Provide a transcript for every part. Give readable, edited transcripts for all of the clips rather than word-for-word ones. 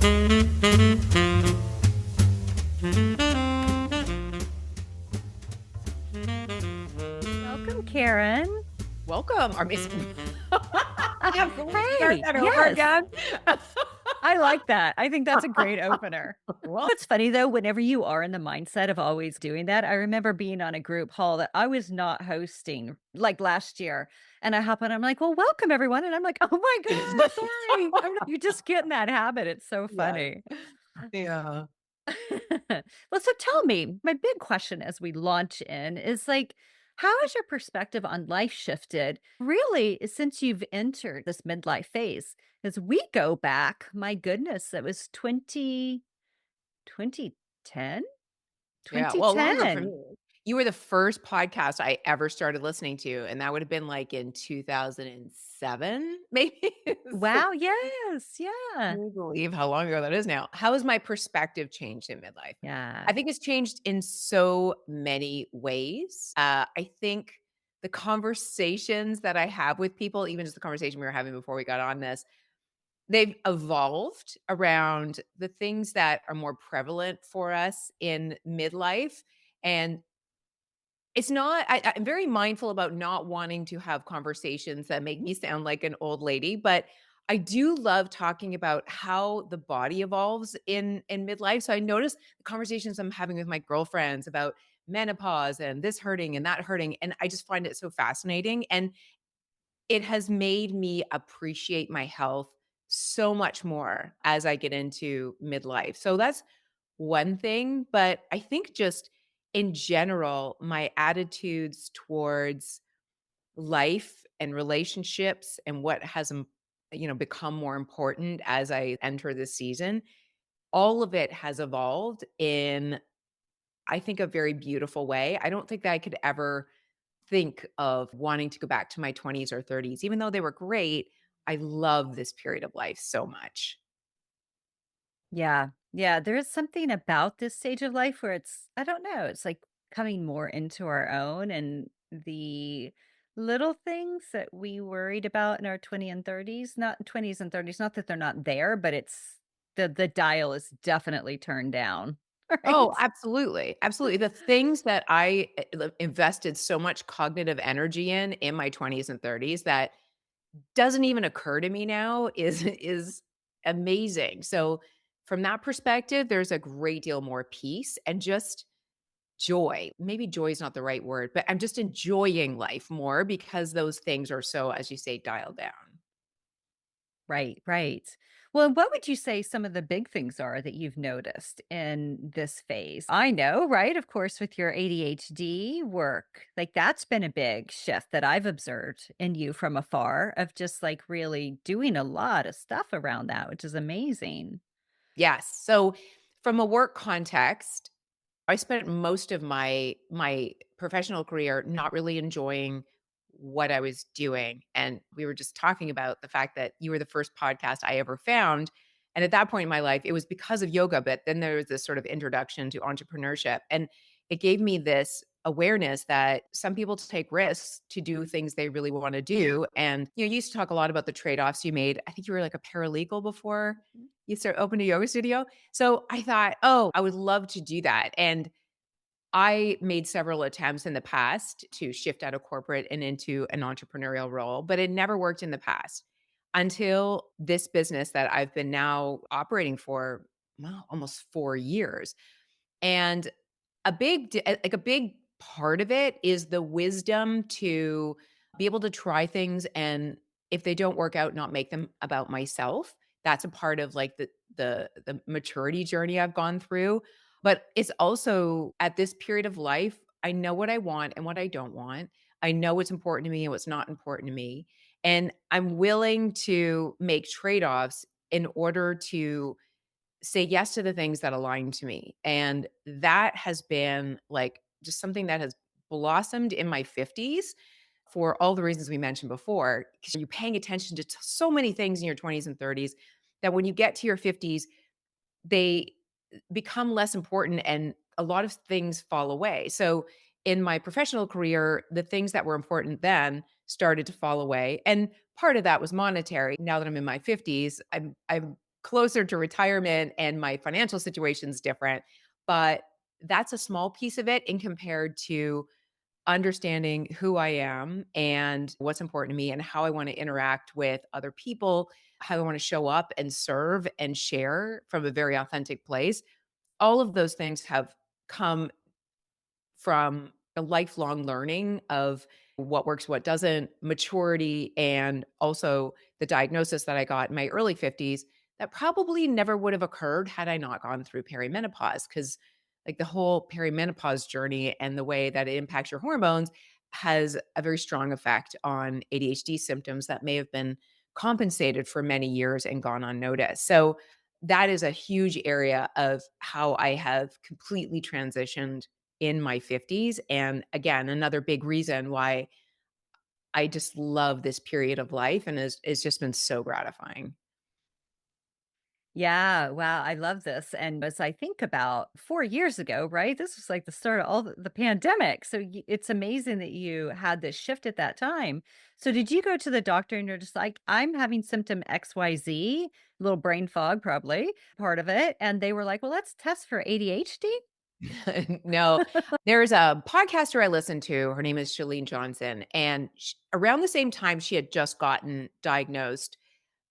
Welcome, Karen. Welcome. Or miss Can we start Hey, that over yes, again? I like that. I think that's a great opener. Well, It's funny though, whenever you are in the mindset of always doing that, I remember being on a group call that I was not hosting like last year. And I hop on, I'm like, well, welcome everyone. And I'm like, oh my God, sorry. You just get in that habit. It's so yes. funny. Yeah. Well, so tell me, my big question as we launch in is like, how has your perspective on life shifted really since you've entered this midlife phase? As we go back, my goodness, it was 2010, Yeah, twenty well, longer for ten. me. You were the first podcast I ever started listening to, and that would have been, like, in 2007, maybe? So, Wow, yes, yeah. can you believe how long ago that is now? How has my perspective changed in midlife? Yeah. I think it's changed in so many ways. I think the conversations that I have with people, even just the conversation we were having before we got on this, they've evolved around the things that are more prevalent for us in midlife. And it's not, I'm very mindful about not wanting to have conversations that make me sound like an old lady, but I do love talking about how the body evolves in midlife. So I notice the conversations I'm having with my girlfriends about menopause and this hurting and that hurting. And I just find it so fascinating. And it has made me appreciate my health so much more as I get into midlife. So that's one thing, but I think just in general, my attitudes towards life and relationships and what has become more important as I enter this season, all of it has evolved in I think a very beautiful way. I don't think that I could ever think of wanting to go back to my 20s or 30s. Even though they were great, I love this period of life so much. Yeah. Yeah. There is something about this stage of life where it's, I don't know, it's like coming more into our own and the little things that we worried about in our 20s and 30s, not that they're not there, but it's the dial is definitely turned down. Oh, Right. absolutely. Absolutely. The things that I invested so much cognitive energy in my 20s and 30s that doesn't even occur to me now is amazing. So from that perspective, there's a great deal more peace and just joy. Maybe joy is not the right word, but I'm just enjoying life more because those things are so, as you say, dialed down. Right, right. Well, what would you say some of the big things are that you've noticed in this phase? I know, right? Of course, with your ADHD work, like that's been a big shift that I've observed in you from afar of just like really doing a lot of stuff around that, which is amazing. Yes. So from a work context, I spent most of my professional career not really enjoying what I was doing. And we were just talking about the fact that you were the first podcast I ever found. And at that point in my life, it was because of yoga, but then there was this sort of introduction to entrepreneurship. And it gave me this awareness that some people take risks to do things they really want to do. And you used to talk a lot about the trade-offs you made. I think you were like a paralegal before you start opened a yoga studio. So I thought, oh, I would love to do that. And I made several attempts in the past to shift out of corporate and into an entrepreneurial role, but it never worked in the past until this business that I've been now operating for, well, almost 4 years. And a big part of it is the wisdom to be able to try things and if they don't work out, not make them about myself. That's a part of like the maturity journey I've gone through. But it's also at this period of life, I know what I want and what I don't want. I know what's important to me and what's not important to me. And I'm willing to make trade-offs in order to say yes to the things that align to me. And that has been like just something that has blossomed in my 50s for all the reasons we mentioned before. Because you're paying attention to so many things in your 20s and 30s that when you get to your 50s, they become less important and a lot of things fall away. So in my professional career, the things that were important then started to fall away. And part of that was monetary. Now that I'm in my 50s, I'm closer to retirement and my financial situation's different, but that's a small piece of it in compared to understanding who I am and what's important to me and how I want to interact with other people, how I want to show up and serve and share from a very authentic place. All of those things have come from a lifelong learning of what works, what doesn't, maturity, and also the diagnosis that I got in my early 50s that probably never would have occurred had I not gone through perimenopause. Because, like, the whole perimenopause journey and the way that it impacts your hormones has a very strong effect on ADHD symptoms that may have been compensated for many years and gone unnoticed. So, that is a huge area of how I have completely transitioned in my 50s, and again, another big reason why I just love this period of life and it's just been so gratifying. Yeah, wow, I love this, and as I think about 4 years ago, right, this was like the start of all the pandemic, so it's amazing that you had this shift at that time. So did you go to the doctor and you're just like, "I'm having symptom XYZ," little brain fog probably, part of it, and they were like, "Well, let's test for ADHD?" No, there's a podcaster I listen to, her name is Chalene Johnson, and sh around the same time, she had just gotten diagnosed,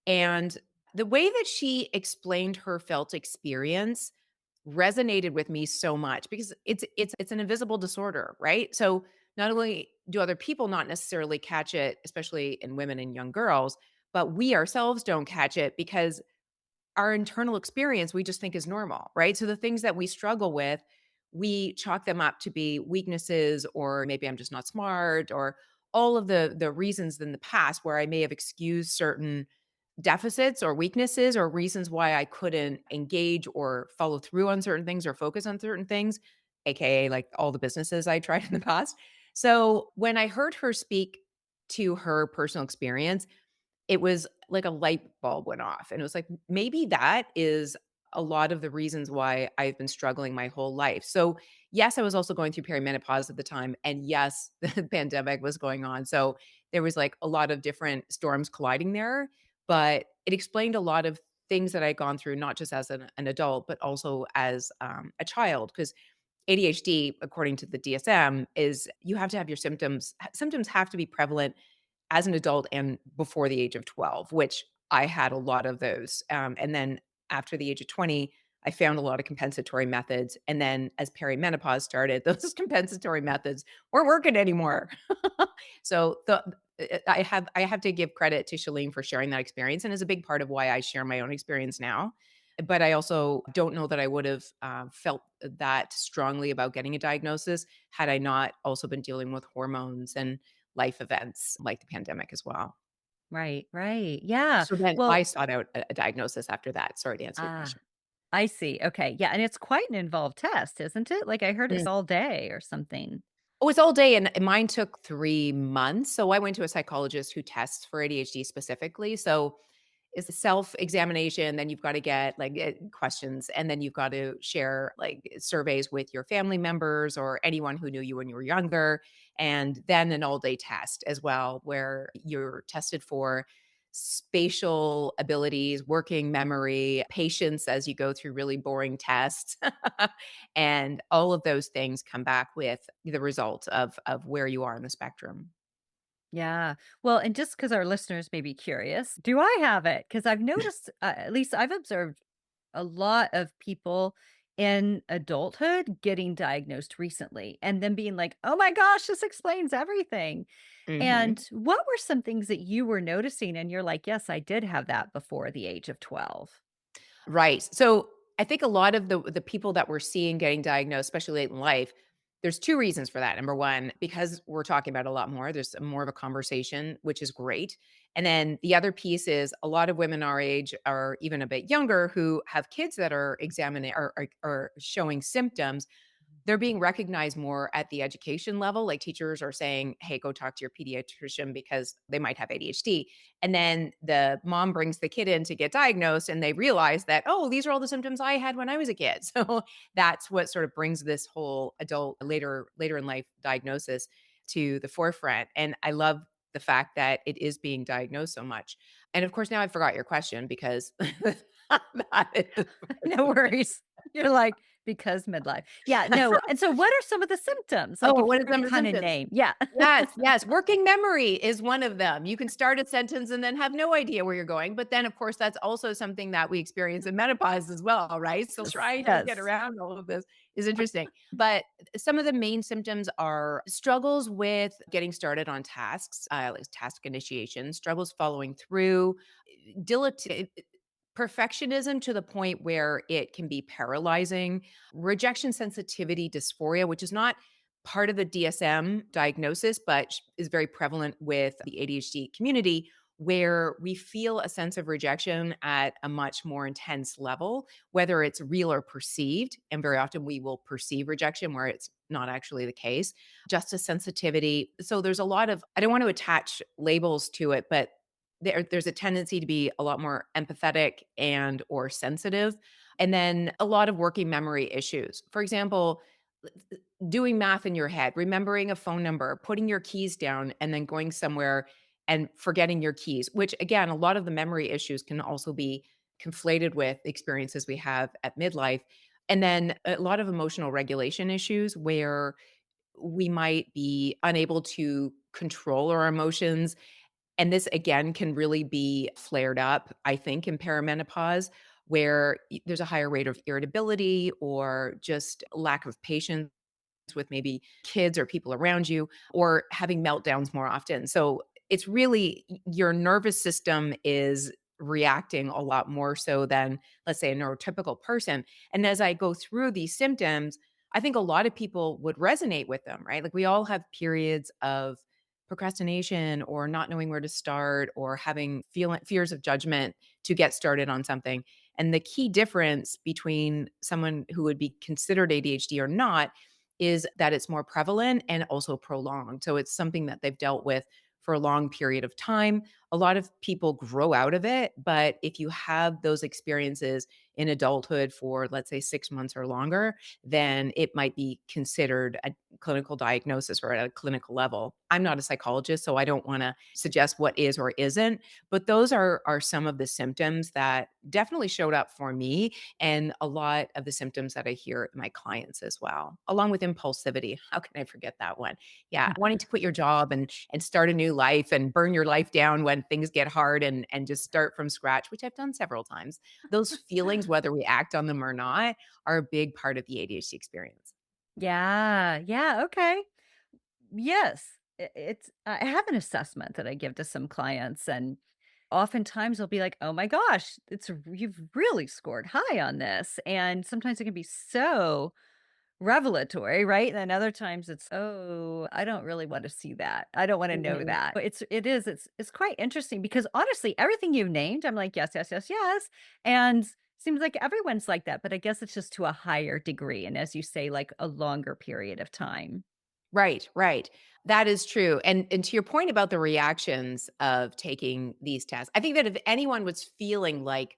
and the way that she explained her felt experience resonated with me so much because it's an invisible disorder, right? So not only do other people not necessarily catch it, especially in women and young girls, but we ourselves don't catch it because our internal experience we just think is normal, right? So the things that we struggle with, we chalk them up to be weaknesses or maybe I'm just not smart or all of the reasons in the past where I may have excused certain deficits or weaknesses or reasons why I couldn't engage or follow through on certain things or focus on certain things, AKA like all the businesses I tried in the past. So when I heard her speak to her personal experience, it was like a light bulb went off, and it was like, maybe that is a lot of the reasons why I've been struggling my whole life. So, yes, I was also going through perimenopause at the time, and yes, the pandemic was going on. So, there was, like, a lot of different storms colliding there, but it explained a lot of things that I'd gone through, not just as an adult, but also as, a child. Because ADHD, according to the DSM, is you have to have your symptoms have to be prevalent as an adult and before the age of 12, which I had a lot of those. And then after the age of 20, I found a lot of compensatory methods. And then as perimenopause started, those compensatory methods weren't working anymore. So I have to give credit to Shalene for sharing that experience, and is a big part of why I share my own experience now. But I also don't know that I would have felt that strongly about getting a diagnosis had I not also been dealing with hormones and life events like the pandemic as well. Right, right, yeah. So then I Well sought out a diagnosis after that. Sorry to answer your ah, question. I see, okay, yeah, and it's quite an involved test, isn't it? Like, I heard Mm. it's all day or something. Oh, it's all day and mine took 3 months. So I went to a psychologist who tests for ADHD specifically. So it's a self-examination, then you've gotta get, like, questions, and then you've got to share, like, surveys with your family members or anyone who knew you when you were younger, and then an all-day test as well, where you're tested for spatial abilities, working memory, patience as you go through really boring tests, and all of those things come back with the result of where you are in the spectrum. Yeah. Well, and just because our listeners may be curious, do I have it? Because I've noticed, at least I've observed a lot of people in adulthood getting diagnosed recently and then being like, "Oh my gosh, this explains everything." Mhm. And what were some things that you were noticing and you're like, "Yes, I did have that before the age of 12?" Right. So I think a lot of the people that we're seeing getting diagnosed, especially late in life, there's 2 reasons for that. Number 1, because we're talking about it a lot more, there's more of a conversation, which is great. And then the other piece is a lot of women our age or even a bit younger who have kids that are examining or showing symptoms, they're being recognized more at the education level. Like teachers are saying, hey, go talk to your pediatrician because they might have ADHD. And then the mom brings the kid in to get diagnosed and they realize that, oh, these are all the symptoms I had when I was a kid. So that's what sort of brings this whole adult later in life diagnosis to the forefront. And I love the fact that it is being diagnosed so much. And of course, now I forgot your question because that is No worries. You're like, "Because midlife." Yeah, no, and so what are some of the symptoms? Like, Oh, if you what are were to some of the kinda symptoms? name yeah. Yes, yes, working memory is one of them. You can start a sentence and then have no idea where you're going, but then, of course, that's also something that we experience in menopause as well, right? So Yes, trying to get yes. around all of this is interesting. But some of the main symptoms are struggles with getting started on tasks, like task initiation, struggles following through, dilit perfectionism to the point where it can be paralyzing, rejection sensitivity dysphoria, which is not part of the DSM diagnosis, but is very prevalent with the ADHD community, where we feel a sense of rejection at a much more intense level, whether it's real or perceived. And very often we will perceive rejection where it's not actually the case. Justice sensitivity. So there's a lot of, I don't want to attach labels to it, but there's a tendency to be a lot more empathetic and or sensitive, and then a lot of working memory issues. For example, doing math in your head, remembering a phone number, putting your keys down, and then going somewhere and forgetting your keys, which again, a lot of the memory issues can also be conflated with experiences we have at midlife. And then a lot of emotional regulation issues where we might be unable to control our emotions, and this again can really be flared up, I think, in perimenopause, where there's a higher rate of irritability or just lack of patience with maybe kids or people around you, or having meltdowns more often. So it's really your nervous system is reacting a lot more so than, let's say, a neurotypical person. And as I go through these symptoms, I think a lot of people would resonate with them, right? Like we all have periods of procrastination or not knowing where to start or having fears of judgment to get started on something. And the key difference between someone who would be considered ADHD or not is that it's more prevalent and also prolonged. So it's something that they've dealt with for a long period of time. A lot of people grow out of it, but if you have those experiences in adulthood for, let's say, 6 months or longer, then it might be considered a clinical diagnosis or at a clinical level. I'm not a psychologist, so I don't want to suggest what is or isn't, but those are some of the symptoms that definitely showed up for me and a lot of the symptoms that I hear in my clients as well, along with impulsivity. How can I forget that one? Yeah, wanting to quit your job and start a new life and burn your life down when things get hard and just start from scratch, which I've done several times. Those feelings, whether we act on them or not, are a big part of the ADHD experience. Yeah, yeah, okay. Yes, it's I have an assessment that I give to some clients, and oftentimes they'll be like, "Oh my gosh, you've really scored high on this." And sometimes it can be so revelatory, right? And then other times it's, "Oh, I don't really want to see that. I don't want to know Mhm. that." But it's quite interesting because honestly, everything you named, I'm like, "Yes, yes, yes, yes." And seems like everyone's like that, but I guess it's just to a higher degree and as you say, like a longer period of time. Right, right. That is true. And to your point about the reactions of taking these tests, I think that if anyone was feeling like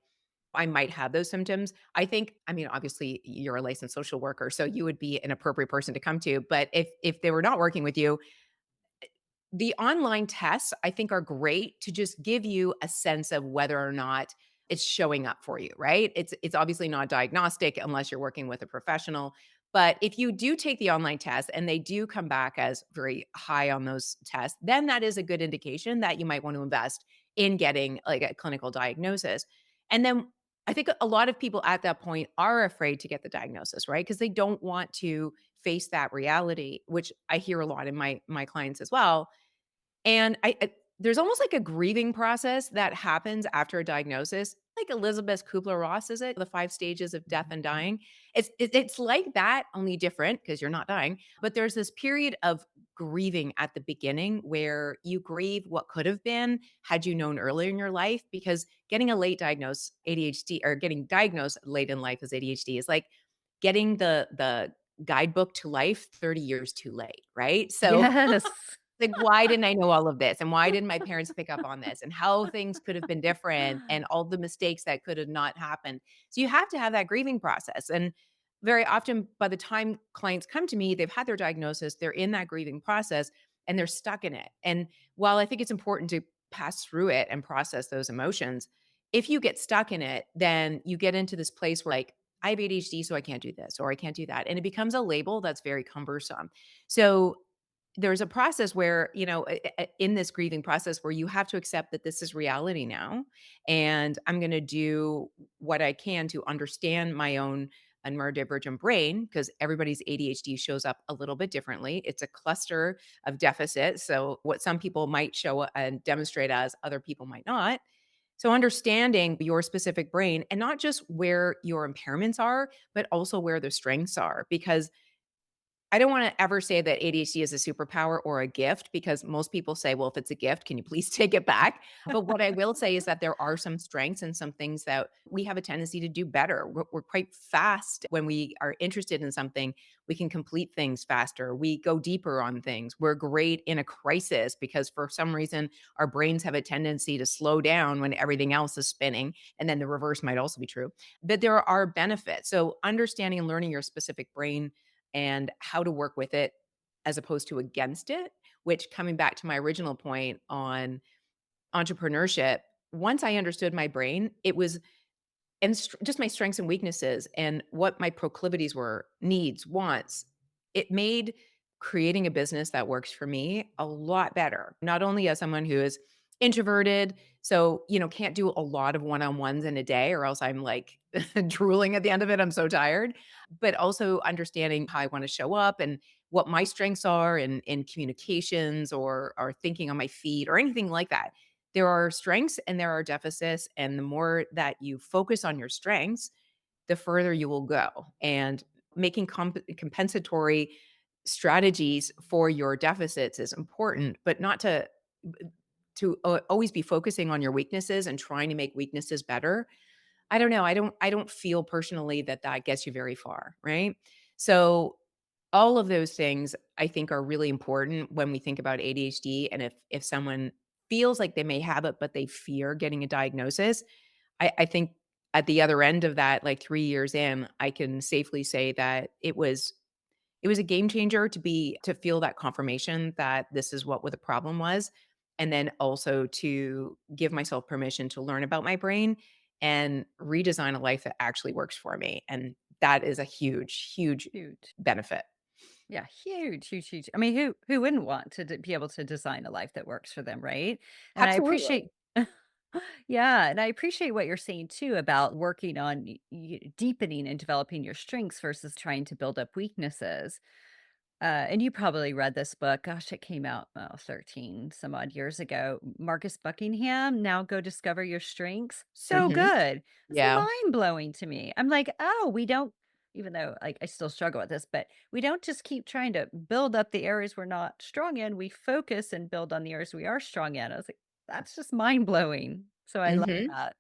I might have those symptoms, I mean, obviously you're a licensed social worker, so you would be an appropriate person to come to. But if they were not working with you, the online tests, I think, are great to just give you a sense of whether or not it's showing up for you, right? It's obviously not diagnostic unless you're working with a professional. But if you do take the online test and they do come back as very high on those tests, then that is a good indication that you might want to invest in getting like a clinical diagnosis. And then I think a lot of people at that point are afraid to get the diagnosis, right? Because they don't want to face that reality, which I hear a lot in my clients as well. And I there's almost like a grieving process that happens after a diagnosis, like Elizabeth Kubler-Ross, is it? The 5 stages of death and dying. It's like that, only different because 'cause you're not dying, but there's this period of grieving at the beginning where you grieve what could have been had you known earlier in your life, because getting a late diagnosed ADHD or getting diagnosed late in life as ADHD is like getting the guidebook to life 30 years too late, right? So Yes. like, why didn't I know all of this? And why didn't my parents pick up on this? And how things could have been different and all the mistakes that could have not happened. So you have to have that grieving process. And very often, by the time clients come to me, they've had their diagnosis, they're in that grieving process and they're stuck in it. And while I think it's important to pass through it and process those emotions. If you get stuck in it, then you get into this place where like, I have ADHD, so I can't do this or I can't do that. And it becomes a label that's very cumbersome. So there's a process where, in this grieving process where you have to accept that this is reality now. And I'm going to do what I can to understand my own neurodivergent brain because everybody's ADHD shows up a little bit differently. It's a cluster of deficits. So, what some people might show and demonstrate as, other people might not. So, understanding your specific brain and not just where your impairments are, but also where the strengths are. Because I don't wanna ever say that ADHD is a superpower or a gift because most people say, "Well, if it's a gift, can you please take it back?" But what I will say is that there are some strengths and some things that we have a tendency to do better. We're quite fast when we are interested in something. We can complete things faster. We go deeper on things. We're great in a crisis because for some reason, our brains have a tendency to slow down when everything else is spinning, and then the reverse might also be true. But there are benefits. So understanding and learning your specific brain and how to work with it as opposed to against it, which coming back to my original point on entrepreneurship, once I understood my brain, it was and just my strengths and weaknesses and what my proclivities were, needs, wants. It made creating a business that works for me a lot better. Not only as someone who is introverted, so, can't do a lot of one-on-ones in a day or else I'm like drooling at the end of it. I'm so tired, but also understanding how I want to show up and what my strengths are in communications or thinking on my feet or anything like that. There are strengths and there are deficits, and the more that you focus on your strengths, the further you will go. And making compensatory strategies for your deficits is important, but not to always be focusing on your weaknesses and trying to make weaknesses better. I don't know. I don't feel personally that that gets you very far, right? So all of those things I think are really important when we think about ADHD and if someone feels like they may have it but they fear getting a diagnosis, I think at the other end of that like 3 years in, I can safely say that it was a game changer to feel that confirmation that this is what the problem was, and then also to give myself permission to learn about my brain and redesign a life that actually works for me, and that is a huge, huge Huge. benefit. Yeah, huge, huge, huge. I mean, who wouldn't want to be able to design a life that works for them, right? And I Absolutely. appreciate yeah, and I appreciate what you're saying too about working on deepening and developing your strengths versus trying to build up weaknesses. And you probably read this book. Gosh, it came out 13 some odd years ago. Marcus Buckingham, Now Go Discover Your Strengths. So Mhm. good. It's Yeah. mind blowing to me. I'm like, oh, we don't, even though like I still struggle with this, but we don't just keep trying to build up the areas we're not strong in. We focus and build on the areas we are strong in. I was like, that's just mind blowing. So I love Mhm. that.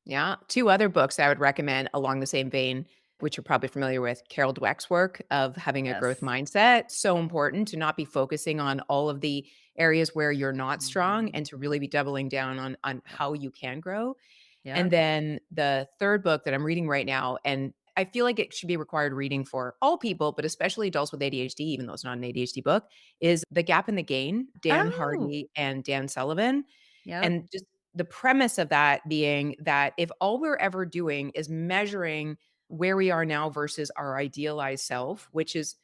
Yeah. 2 other books I would recommend along the same vein, which you're probably familiar with, Carol Dweck's work of having a growth Yes. mindset. So important to not be focusing on all of the areas where you're not strong Mhm. and to really be doubling down on Yep. how you can grow. And Yep. then the 3rd book that I'm reading right now, and I feel like it should be required reading for all people, but especially adults with ADHD, even though it's not an ADHD book, is The Gap and the Gain, Dan Oh, Hardy and Dan Sullivan. yep. And just the premise of that being that if all we're ever doing is measuring where we are now versus our idealized self, which is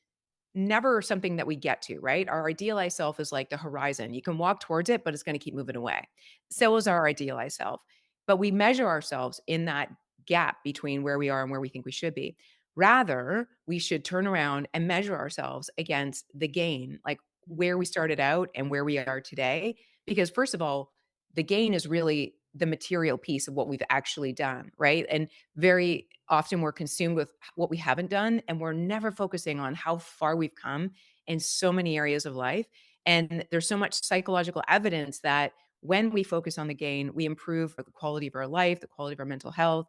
never something that we get to, right? Our idealized self is like the horizon. You can walk towards it, but it's going to keep moving away. So is our idealized self. But we measure ourselves in that gap between where we are and where we think we should be. Rather, we should turn around and measure ourselves against the gain, like where we started out and where we are today. Because, first of all, the gain is really the material piece of what we've actually done, right? And very often we're consumed with what we haven't done and we're never focusing on how far we've come in so many areas of life. And there's so much psychological evidence that when we focus on the gain, we improve the quality of our life, the quality of our mental health,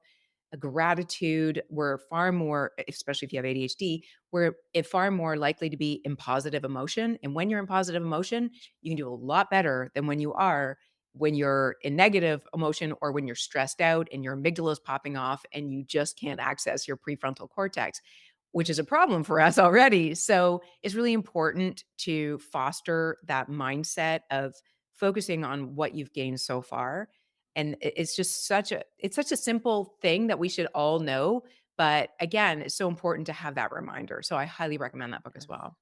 gratitude. We're far more, especially if you have ADHD, far more likely to be in positive emotion. And when you're in positive emotion, you can do a lot better than when you're in negative emotion or when you're stressed out and your amygdala is popping off and you just can't access your prefrontal cortex, which is a problem for us already. So it's really important to foster that mindset of focusing on what you've gained so far. And it's just such a simple thing that we should all know. But again, it's so important to have that reminder. So I highly recommend that book as Yes. well.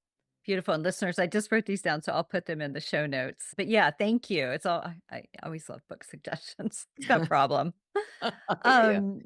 Beautiful, and listeners, I just wrote these down, so I'll put them in the show notes. But yeah, thank you. It's all I always love book suggestions. It's no problem. I hear you. Um,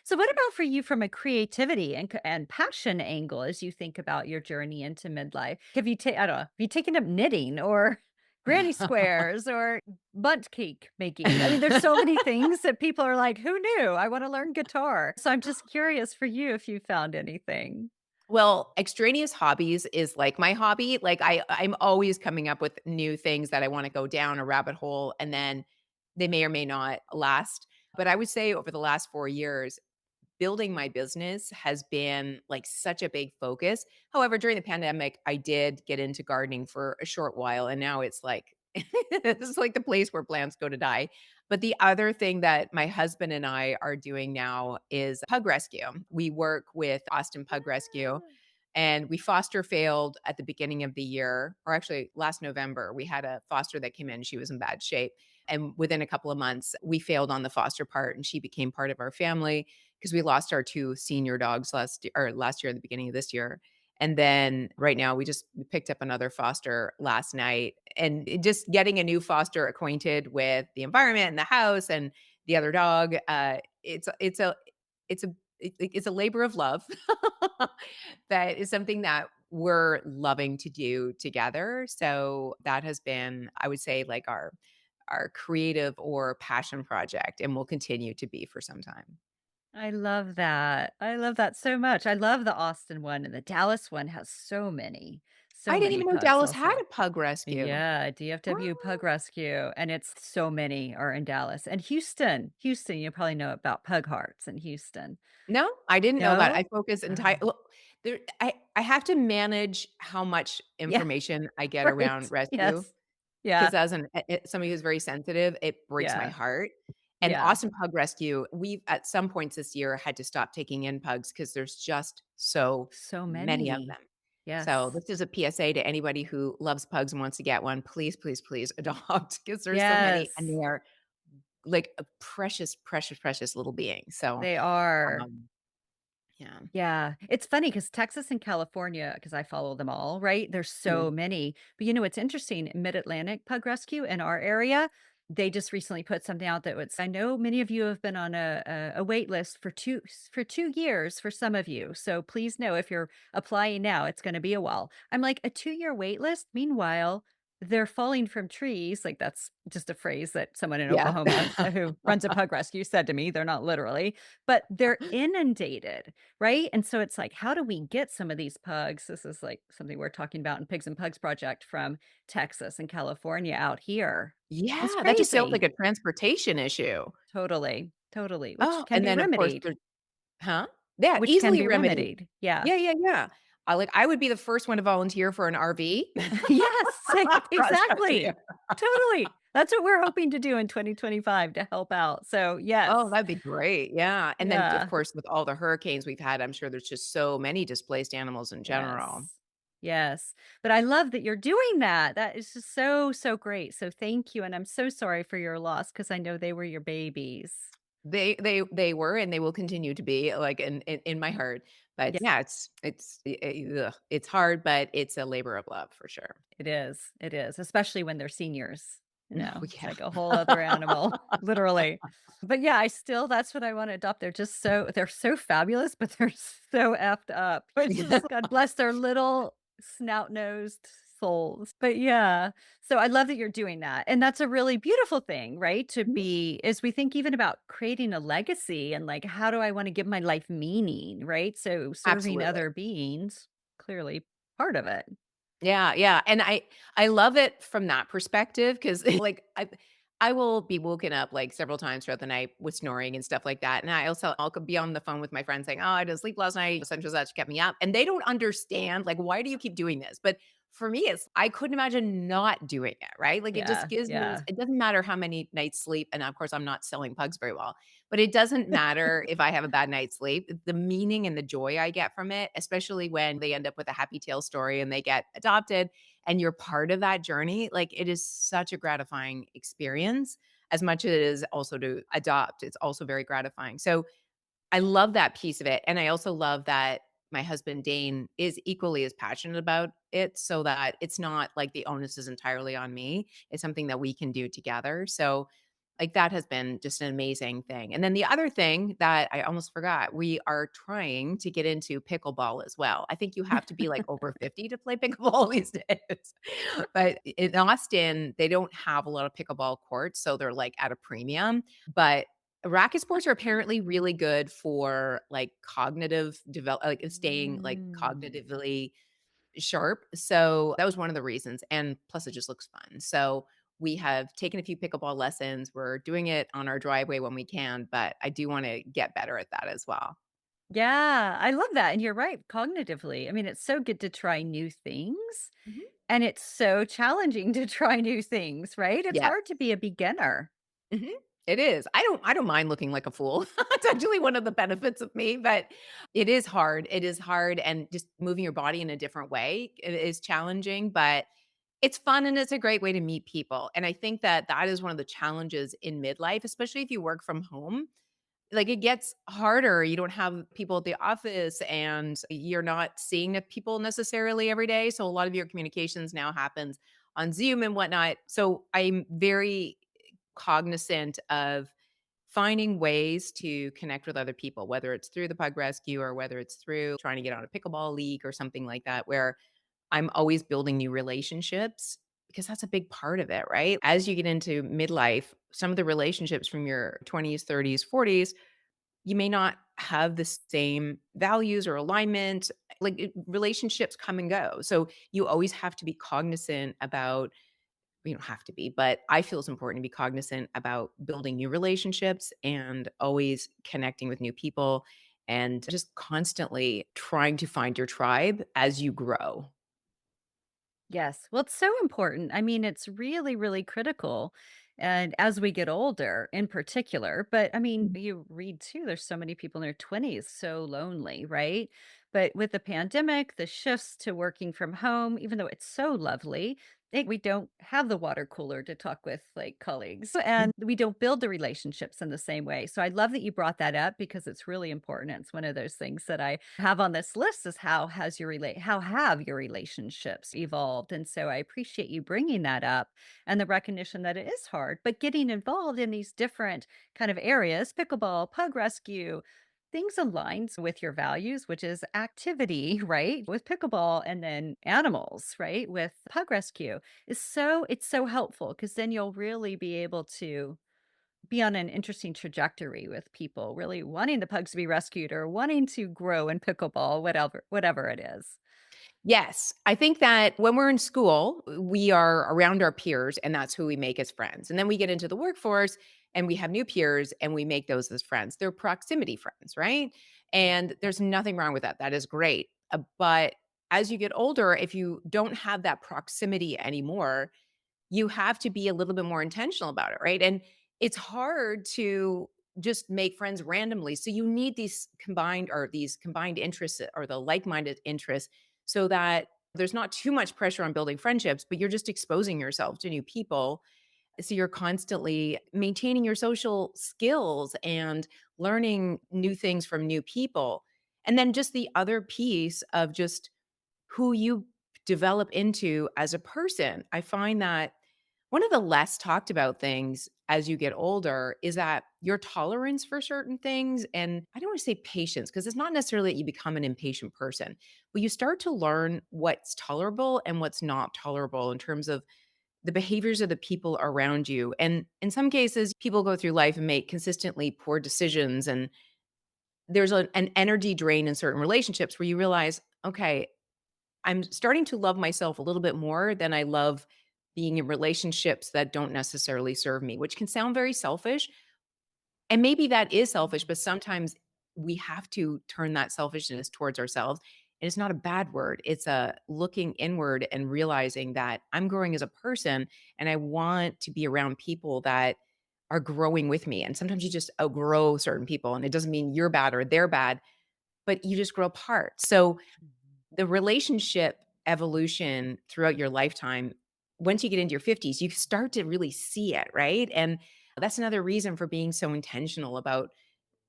so what about for you from a creativity and passion angle as you think about your journey into midlife? Have you I don't know, have you taken up knitting or granny squares or bundt cake making? I mean, there's so many things that people are like, "Who knew? I wanna learn guitar." So I'm just curious for you if you found anything. Well, extraneous hobbies is like my hobby. Like I'm always coming up with new things that I want to go down a rabbit hole, and then they may or may not last. But I would say over the last 4 years, building my business has been like such a big focus. However, during the pandemic, I did get into gardening for a short while, and now it's like it's like the place where plants go to die. But the other thing that my husband and I are doing now is pug rescue. We work with Austin Pug Rescue, Ah. and we foster failed at the beginning of the year, or actually last November. We had a foster that came in, she was in bad shape. And within a couple of months, we failed on the foster part and she became part of our family because we lost our 2 senior dogs last year at the beginning of this year. And then right now we picked up another foster last night, and just getting a new foster acquainted with the environment and the house and the other dog, it's a it's a labor of love. That is something that we're loving to do together. So that has been, I would say, like our creative or passion project, and will continue to be for some time. I love that. I love that so much. I love the Austin one, and the Dallas one has I so didn't many even know pugs Dallas had also. a pug rescue. Yeah, DFW Pug Rescue, and it's so many are in Dallas. And Houston, you probably know about Pug Hearts in Houston. No, I didn't know that. I No? focus entire Oh, well, there I have to manage how much yeah, information I get around right. rescue. Yes. Yeah, 'Cause as somebody who's very sensitive, it breaks my yeah, heart. And yeah. Austin Pug Rescue, we've at some points this year had to stop taking in pugs because there's just so So many of many. them. So Yes. this is a PSA to anybody who loves pugs and wants to get one. Please, please, please adopt because there's so many and Yes. they are like a precious, precious, precious little being. So, They are. um, yeah. Yeah, it's funny because Texas and California, because I follow them all, right? There's Mhm. so many. But you know what's interesting? Mid-Atlantic Pug Rescue in our area, they just recently put something out that was I know many of you have been on a wait list for 2 years for some of you. So please know if you're applying now, it's going to be a while. I'm like a 2 year wait list. Meanwhile, they're falling from trees. Like that's just a phrase that someone in Yeah. Oklahoma who runs a pug rescue said to me. They're not literally, but they're inundated. Right? And so it's like, how do we get some of these pugs? This is like something we're talking about in Pigs and Pugs Project from Texas and California out here. It's Yeah, that just sounds like crazy. a transportation issue. Totally, totally, which Oh, can and be then, of course, remedied, there's huh? Yeah, which can easily be remedied. remedied. Yeah. Yeah, yeah, yeah. I would be the first one to volunteer for an RV. Yes, Cross country. exactly. Totally. That's what we're hoping to do in 2025 to help out. So, Oh, yes. that'd be great, yeah, and then, of Yeah. course, with all the hurricanes we've had, I'm sure there's just so many displaced animals in general. Yes. Yes. But I love that you're doing that. That is just so, so great. So thank you. And I'm so sorry for your loss because I know they were your babies. They were and they will continue to be, like, in my heart, but Yeah, yeah, it's hard, but it's a labor of love for sure. it is. It is. Especially when they're seniors. Oh, It's yeah. like a whole other animal, literally. But yeah, that's what I want to adopt. They're so fabulous, but they're so effed up. Which is God bless their little snout-nosed souls. But yeah. So I love that you're doing that. And that's a really beautiful thing, right? To be as we think even about creating a legacy and like how do I want to give my life meaning, right? So serving Absolutely. other beings, clearly part of it. Yeah, yeah, and I love it from that perspective because like, I will be woken up, like, several times throughout the night with snoring and stuff like that, and I'll be on the phone with my friend saying, "Oh, I didn't sleep last night, such and such kept me up," and they don't understand, like, "Why do you keep doing this?" But for me, it's I couldn't imagine not doing it, right? Like, it just Yeah. gives me Yeah. it doesn't matter how many nights sleep, and of course, I'm not selling pugs very well, but it doesn't matter if I have a bad night's sleep. The meaning and the joy I get from it, especially when they end up with a happy tail story and they get adopted, and you're part of that journey, like, it is such a gratifying experience. As much as it is also to adopt, it's also very gratifying. So I love that piece of it, and I also love that my husband, Dane, is equally as passionate about it so that it's not like the onus is entirely on me. It's something that we can do together. So, like, that has been just an amazing thing. And then the other thing that I almost forgot, we are trying to get into pickleball as well. I think you have to be, like, over 50 to play pickleball these days. But in Austin, they don't have a lot of pickleball courts, so they're, like, at a premium, but racket sports are apparently really good for, like, cognitive like, staying, like, Mm. cognitively sharp, so that was one of the reasons, and plus it just looks fun. So, we have taken a few pickleball lessons, we're doing it on our driveway when we can, but I do wanna get better at that as well. Yeah, I love that, and you're right, cognitively. I mean, it's so good to try new things, Mhm. and it's so challenging to try new things, right? It's Yes. hard to be a beginner. Mhm. It is. I don't mind looking like a fool. It's actually one of the benefits of me, but it is hard. It is hard, and just moving your body in a different way, it is challenging, but it's fun and it's a great way to meet people. And I think that that is one of the challenges in midlife, especially if you work from home. Like, it gets harder. You don't have people at the office and you're not seeing the people necessarily every day. So a lot of your communications now happens on Zoom and whatnot. So I'm very cognizant of finding ways to connect with other people, whether it's through the pug rescue or whether it's through trying to get on a pickleball league or something like that, where I'm always building new relationships because that's a big part of it, right? As you get into midlife, some of the relationships from your 20s, 30s, 40s, you may not have the same values or alignment. Like, relationships come and go. So you always have to be cognizant about, you don't have to be, but I feel it's important to be cognizant about building new relationships and always connecting with new people and just constantly trying to find your tribe as you grow. Yes. Well, it's so important. I mean, it's really, really critical. And as we get older in particular, but I mean, you read too, there's so many people in their 20s so lonely, right? But with the pandemic, the shifts to working from home, even though it's so lovely, we don't have the water cooler to talk with like colleagues and we don't build the relationships in the same way. So I love that you brought that up because it's really important. It's one of those things that I have on this list is how have your relationships evolved? And so I appreciate you bringing that up and the recognition that it is hard, but getting involved in these different kind of areas, pickleball, pug rescue, things aligns with your values, which is activity, right? With pickleball and then animals, right? With pug rescue is it's so helpful because then you'll really be able to be on an interesting trajectory with people really wanting the pugs to be rescued or wanting to grow in pickleball, whatever it is. Yes, I think that when we're in school, we are around our peers and that's who we make as friends. And then we get into the workforce and we have new peers and we make those as friends. They're proximity friends, right? And there's nothing wrong with that. That is great. But as you get older, if you don't have that proximity anymore, you have to be a little bit more intentional about it, right? And it's hard to just make friends randomly. So you need these combined interests or the like-minded interests so that there's not too much pressure on building friendships, but you're just exposing yourself to new people. So you're constantly maintaining your social skills and learning new things from new people. And then just the other piece of just who you develop into as a person. I find that one of the less talked about things as you get older is that your tolerance for certain things, and I don't want to say patience because it's not necessarily that you become an impatient person, but you start to learn what's tolerable and what's not tolerable in terms of the behaviors of the people around you. And in some cases, people go through life and make consistently poor decisions. And there's an energy drain in certain relationships where you realize, okay, I'm starting to love myself a little bit more than I love being in relationships that don't necessarily serve me, which can sound very selfish. And maybe that is selfish, but sometimes we have to turn that selfishness towards ourselves. And it's not a bad word. It's a looking inward and realizing that I'm growing as a person and I want to be around people that are growing with me. And sometimes you just outgrow certain people, and it doesn't mean you're bad or they're bad, but you just grow apart. So the relationship evolution throughout your lifetime, once you get into your 50s, you start to really see it, right? And that's another reason for being so intentional about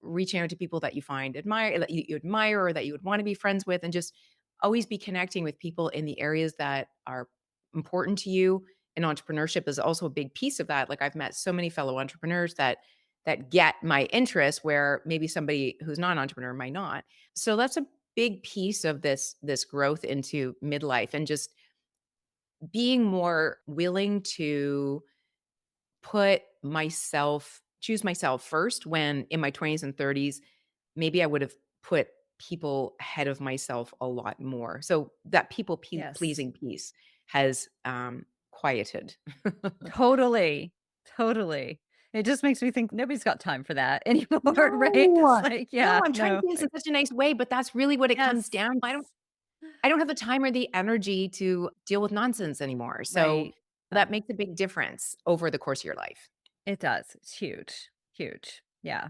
reaching out to people that you find admire that you admire or that you would want to be friends with, and just always be connecting with people in the areas that are important to you. And entrepreneurship is also a big piece of that. Like, I've met so many fellow entrepreneurs that get my interest where maybe somebody who's not an entrepreneur might not. So that's a big piece of this growth into midlife, and just being more willing to choose myself first, when in my 20s and 30s, maybe I would have put people ahead of myself a lot more. So that Yes. pleasing piece has, quieted. Totally. Totally. It just makes me think nobody's got time for that anymore, right? It's No, like, no, yeah, I'm trying to no. say this in such a nice way, but that's really what it comes Yes. down. I don't have the time or the energy to deal with nonsense anymore. So Right. that makes a big difference over the course of your life. It does. It's huge. Huge. Yeah.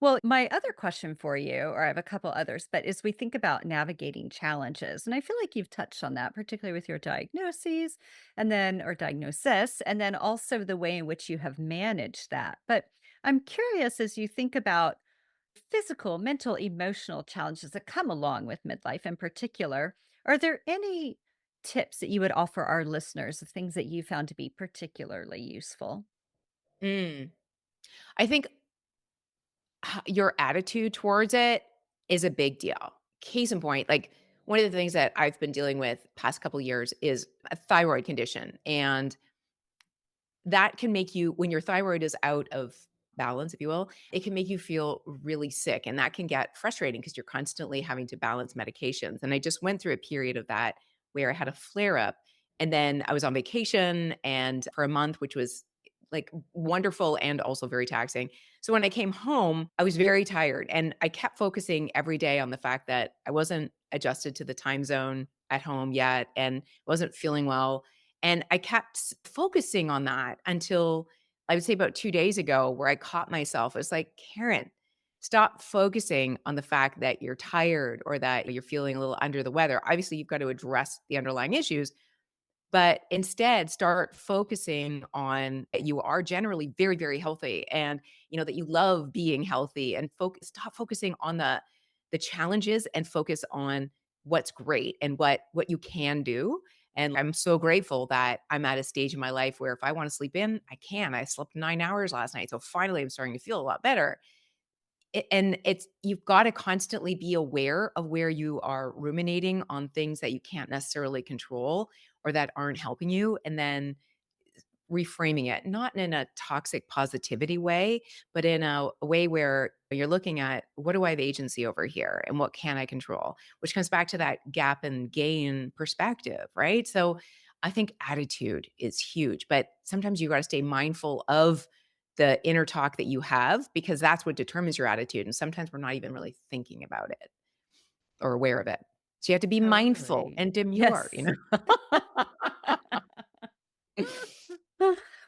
Well, my other question for you, or I have a couple others, but as we think about navigating challenges, and I feel like you've touched on that, particularly with your diagnoses and then, or diagnosis, and then also the way in which you have managed that. But I'm curious as you think about physical, mental, emotional challenges that come along with midlife in particular, are there any tips that you would offer our listeners of things that you found to be particularly useful? Mm. I think your attitude towards it is a big deal. Case in point, like, one of the things that I've been dealing with past couple years is a thyroid condition, and that can make you, when your thyroid is out of balance, if you will, it can make you feel really sick, and that can get frustrating because you're constantly having to balance medications. And I just went through a period of that where I had a flare up, and then I was on vacation and for a month, which was like wonderful and also very taxing. So when I came home, I was very tired, and I kept focusing every day on the fact that I wasn't adjusted to the time zone at home yet and wasn't feeling well, and I kept focusing on that until I would say about 2 days ago, where I caught myself. It's like, "Karen, stop focusing on the fact that you're tired or that you're feeling a little under the weather. Obviously, you've got to address the underlying issues, but instead start focusing on that you are generally very, very healthy, and, that you love being healthy, and stop focusing on the challenges and focus on what's great and what you can do. And I'm so grateful that I'm at a stage in my life where if I want to sleep in, I can. I slept 9 hours last night. So finally I'm starting to feel a lot better. And it's you've gotta constantly be aware of where you are ruminating on things that you can't necessarily control or that aren't helping you, and then reframing it, not in a toxic positivity way, but in a way where you're looking at, "What do I have agency over here, and what can I control?" Which comes back to that gap and gain perspective, right? So, I think attitude is huge, but sometimes you gotta stay mindful of the inner talk that you have, because that's what determines your attitude, and sometimes we're not even really thinking about it or aware of it. So, you have to be mindful Totally. and demure, you Yes. know?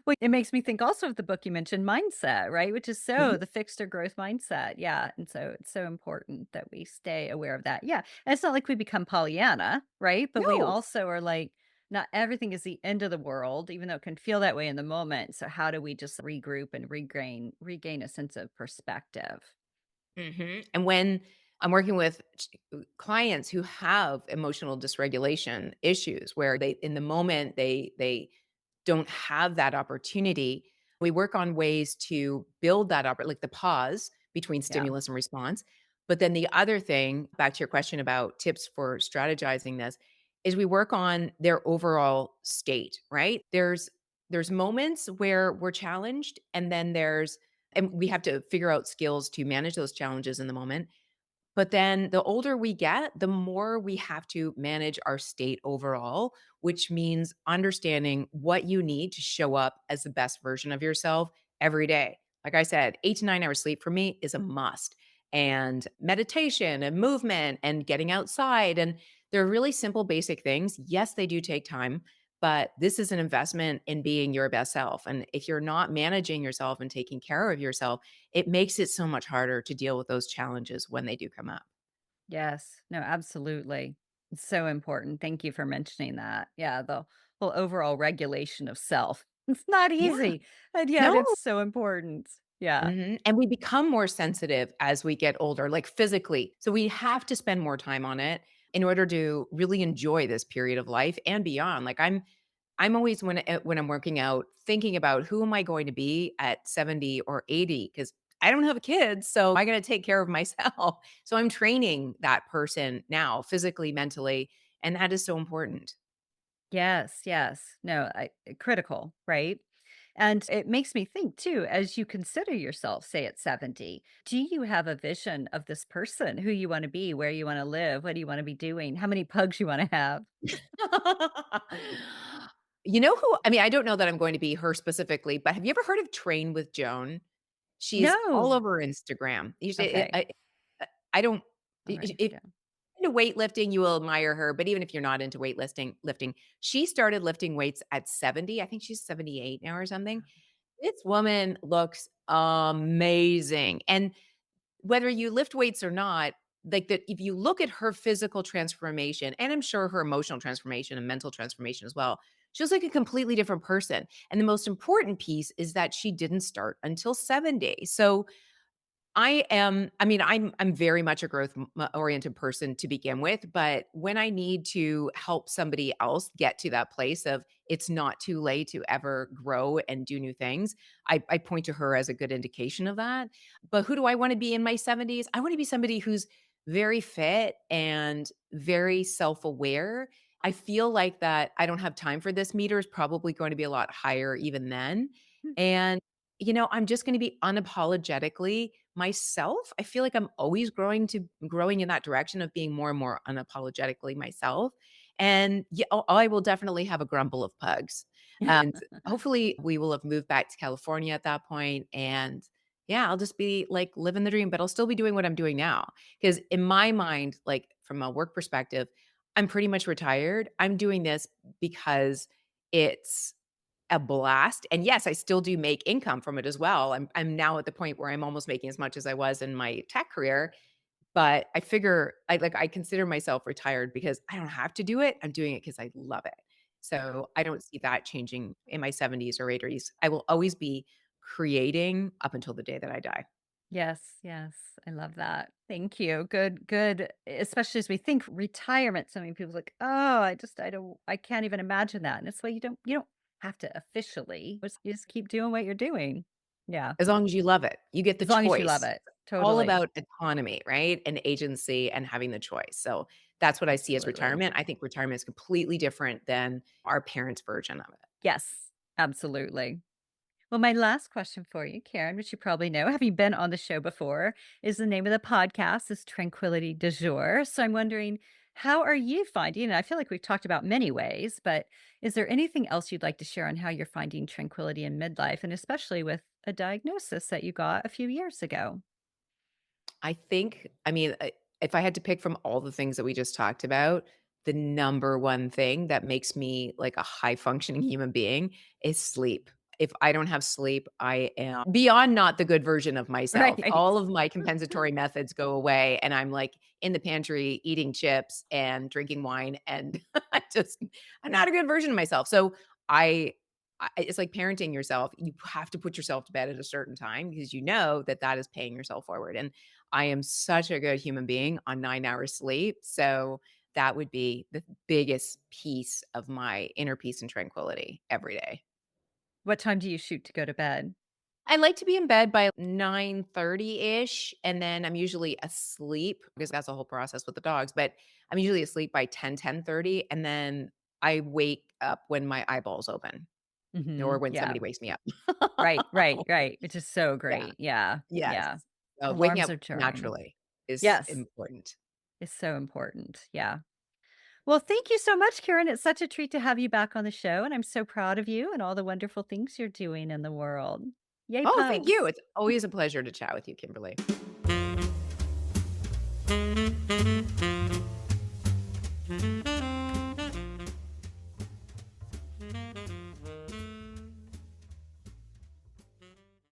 Well, it makes me think also of the book you mentioned, Mindset, right? Which is Mhm. so the fixed or growth mindset. Yeah. And so it's so important that we stay aware of that. Yeah. And it's not like we become Pollyanna, right? But we No. also are like, not everything is the end of the world, even though it can feel that way in the moment. So how do we just regroup and regain a sense of perspective? Mhm, and when I'm working with clients who have emotional dysregulation issues where they in the moment they don't have that opportunity, we work on ways to build that up, like the pause between Yeah. stimulus and response. But then the other thing, back to your question about tips for strategizing this, is we work on their overall state, right? There's moments where we're challenged, and then and we have to figure out skills to manage those challenges in the moment. But then the older we get, the more we have to manage our state overall, which means understanding what you need to show up as the best version of yourself every day. Like I said, 8 to 9 hours sleep for me is a must. And meditation and movement and getting outside. And they're really simple, basic things. Yes, they do take time, but this is an investment in being your best self. And if you're not managing yourself and taking care of yourself, it makes it so much harder to deal with those challenges when they do come up. Yes. No, absolutely. It's so important. Thank you for mentioning that. Yeah, the whole overall regulation of self. It's not Yeah. easy, and yet No. it's so important. Yeah. Mhm, and we become more sensitive as we get older, like, physically, so we have to spend more time on it in order to really enjoy this period of life and beyond. Like, I'm always when I'm working out, thinking about who am I going to be at 70 or 80 because I don't have kids, so I gotta take care of myself. So I'm training that person now, physically, mentally, and that is so important. Yes, yes. No, critical, right? And it makes me think too, as you consider yourself, say at 70, do you have a vision of this person, who you want to be, where you want to live, what do you want to be doing, how many pugs you want to have? You know who I mean, I don't know that I'm going to be her specifically, but have you ever heard of Train with Joan? She's all No. over Instagram. Usually, Okay. I don't I'll I write it if down. into weightlifting, you will admire her, but even if you're not into lifting, she started lifting weights at 70. I think she's 78 now or something. This woman looks amazing, and whether you lift weights or not, like that if you look at her physical transformation, and I'm sure her emotional transformation and mental transformation as well, she was like a completely different person. And the most important piece is that she didn't start until 70. So I mean, I'm very much a growth oriented person to begin with, but when I need to help somebody else get to that place of it's not too late to ever grow and do new things, I point to her as a good indication of that. But who do I want to be in my 70s? I want to be somebody who's very fit and very self-aware. I feel like that I don't have time for this meter is probably going to be a lot higher even then. Hmm. And I'm just gonna be unapologetically myself. I feel like I'm always growing in that direction of being more and more unapologetically myself. And yeah, I will definitely have a grumble of pugs. And hopefully we will have moved back to California at that point. And yeah, I'll just be like living the dream, but I'll still be doing what I'm doing now. Because in my mind, like from a work perspective, I'm pretty much retired. I'm doing this because it's a blast, and yes, I still do make income from it as well. I'm now at the point where I'm almost making as much as I was in my tech career, but I figure I consider myself retired because I don't have to do it. I'm doing it because I love it. So, I don't see that changing in my 70s or 80s. I will always be creating up until the day that I die. Yes, yes. I love that. Thank you. Good, good. Especially as we think retirement, so many people like, oh, I can't even imagine that. And it's why you don't have to officially, you just keep doing what you're doing. Yeah. As long as you love it, you get the As long as you love choice. it. All Totally. about autonomy, right? And agency and having the choice. So that's what I see as Absolutely. retirement. I think retirement is completely different than our parents' version of it. Yes. Absolutely. Well, my last question for you, Karen, which you probably know, having been on the show before, is the name of the podcast is Tranquility du Jour. So I'm wondering, how are you finding, and I feel like we've talked about many ways, but is there anything else you'd like to share on how you're finding tranquility in midlife, and especially with a diagnosis that you got a few years ago? I think I mean, if I had to pick from all the things that we just talked about, the number one thing that makes me like a high functioning human being is sleep. If I don't have sleep, I am beyond not the good version of myself. Right. All of my compensatory methods go away, and I'm like in the pantry eating chips and drinking wine, and I'm not a good version of myself. So I, it's like parenting yourself. You have to put yourself to bed at a certain time because you know that that is paying yourself forward. And I am such a good human being on 9 hours sleep. So that would be the biggest piece of my inner peace and tranquility every day. What time do you shoot to go to bed? I like to be in bed by 9:30-ish, and then I'm usually asleep because that's a whole process with the dogs, but I'm usually asleep by 10:30, and then I wake up when my eyeballs open or when Yeah. somebody wakes me up. Right, right, right. Which is so Yeah. great. Yeah. Yes. Yeah. Waking Alarms up are jarring. naturally is Yes. important. It's so important. Yeah. Well, thank you so much, Karen. It's such a treat to have you back on the show, and I'm so proud of you and all the wonderful things you're doing in the world. Yay, Oh, thank you. pugs. It's always a pleasure to chat with you, Kimberly.